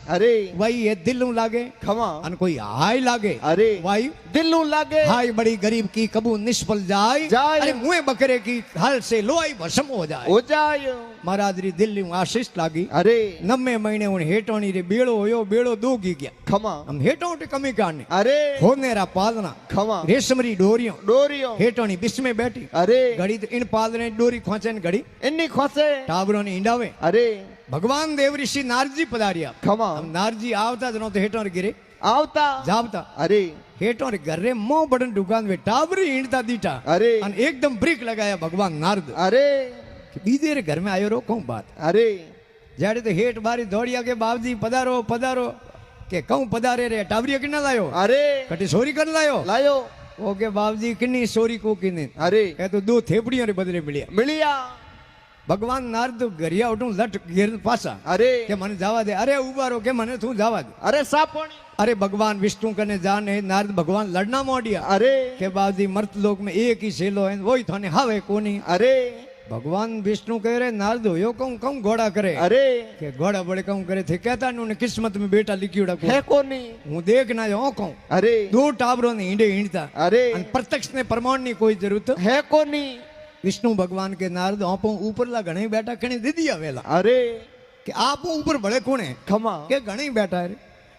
अरे वही ये दिल नु लागे खमा अन कोई हाय लागे अरे वही दिल नु लागे हाय बड़ी गरीब की कबू निष्फल जाए जाए। अरे मुँह बकरे की हल से लोई भस्म हो जाए हो जाए महाराज री दिल नु आशीष लागी अरे 9 महीने उन हेटोनी रे बेड़ो होयो बेड़ो दूगी गया खमा हम हेटों टे कमी काने अरे होनेरा पालना खमा रेशमरी डोरियों डोरियो हेटोनी बिस में बैठी अरे घड़ी तो इन पालने डोरी खोचे ने घड़ी इन्नी खोसे टाबरों ने इंडावे अरे भगवान देव ऋषि नारजी पधारिया खमा हम नारजी आवता जनो तो हेटों रे गिरे आवता जावता अरे हेटों रे घर रे मोह बड़न दुकान में टाबरी इंडता दीटा अरे अन एकदम ब्रेक लगाया भगवान नारद अरे बीजे रे घर में आयो रो कहूं बात अरे जाड़े तो हेठ बारी दौड़िया के बाबजी पधारो पधारो के कहूं पधारे रे टाबरिया किन्ना लायो अरे कटी सोरी कर लायो लायो ओके बाबजी किन्नी सोरी को किन्ने अरे ए तो 2 थेपड़ियों रे बदले मिलिया मिलिया भगवान नारद गरिया उठूं लट गिर पासा अरे के मने जावा दे अरे उबारो के मने तू जावा दे अरे सापोणी अरे भगवान विष्णु कने जाने नारद भगवान लड़ना मोडिया अरे के बाबजी मर्त लोक में एक ही सेलो है वही थाने हावे कोनी अरे भगवान विष्णु कह रहे नारद यो कहूं घोड़ा करे अरे के घोड़ा बड़े कहूं करे थे कहता नु किस्मत में बेटा लिखियोड़ा को है कोनी हूं देख ना यो कहूं अरे 2 टाबरों ने ईंडे ईंडता अरे अन प्रत्यक्ष ने प्रमाण नी कोई जरूरत है कोनी विष्णु भगवान के नारद आपो ऊपर ला घणे बैठा कने दीदी आवेला अरे कि आपो ऊपर बड़े कोने खमा के घणे बैठा है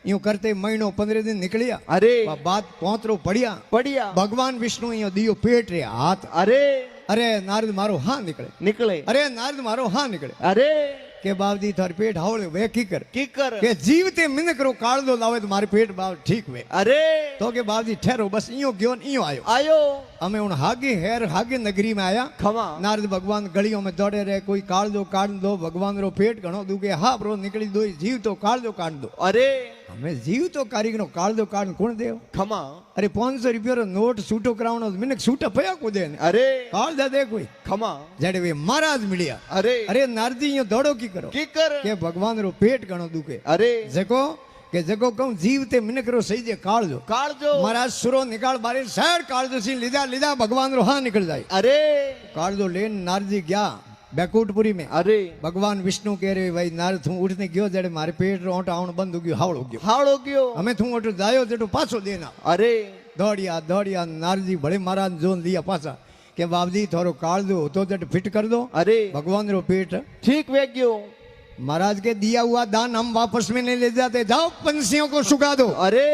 यूं करते महीनों 15 दिन निकलिया अरे बात पहुंचरो पड़िया बढ़िया भगवान विष्णु यो दियो पेट रे हाथ अरे अरे नारद मारो हाँ निकले निकले अरे नारद मारो हाँ निकले अरे के बाबजी थार पेट हावले वे की कर के जीवते मिनकरो काल दो लावे तो मारे पेट बाब ठीक वे अरे तो के बाबजी ठहरो बस इयो गयो न इयो आयो आयो हमें उन हागे हेर हागे नगरी में आया खमा नारद भगवान गलियों में दौड़े रहे कोई काल दो काट दो भगवान रो पेट घणो दुगे हा ब्रो निकली दो जीव तो काल दो काट दो अरे हमें जीव तो कारीगरो काल दो काट कोण देव खमा अरे 500 रुपया रो नोट सूटो करावनो मिनक सूटा पया को दे अरे काल दे दे कोई खमा जड़े वे महाराज मिलिया अरे अरे नारदी यो दौड़ो की करो की कर के भगवान रो पेट घणो दुखे अरे जको के जको कहूं जीवते मिनक रो सही जे काल जो महाराज सुरो निकाल बारे साइड काल जो सी लीधा लीधा भगवान रो हाँ निकल जाए अरे काल जो लेन नारदी गया बैकुंठपुरी में अरे भगवान विष्णु कह रहे भाई नारद तू उठने गयो जड़े मारे पेट रो ओट आवण बंद हो गयो हावड़ो गयो हमें तू ओट जायो जेटो पाछो देना अरे दौड़िया नारजी बड़े महाराज जोन लिया पासा के बाबजी थोरो काल दो तो जट फिट कर दो अरे भगवान रो पेट ठीक वे गयो महाराज के दिया हुआ दान हम वापस में नहीं ले जाते जाओ पंछियों को सुखा दो अरे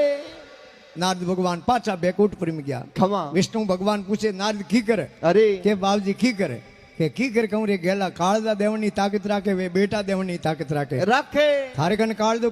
नारद भगवान पाचा बैकुंठपुरी में गया खमा विष्णु भगवान पूछे नारद की करे अरे के बाबजी की करे के की कर कहूं रे गेला कालदा देवनी ताकत राखे वे बेटा देवनी ताकत राखे रखे थारे कन काल दो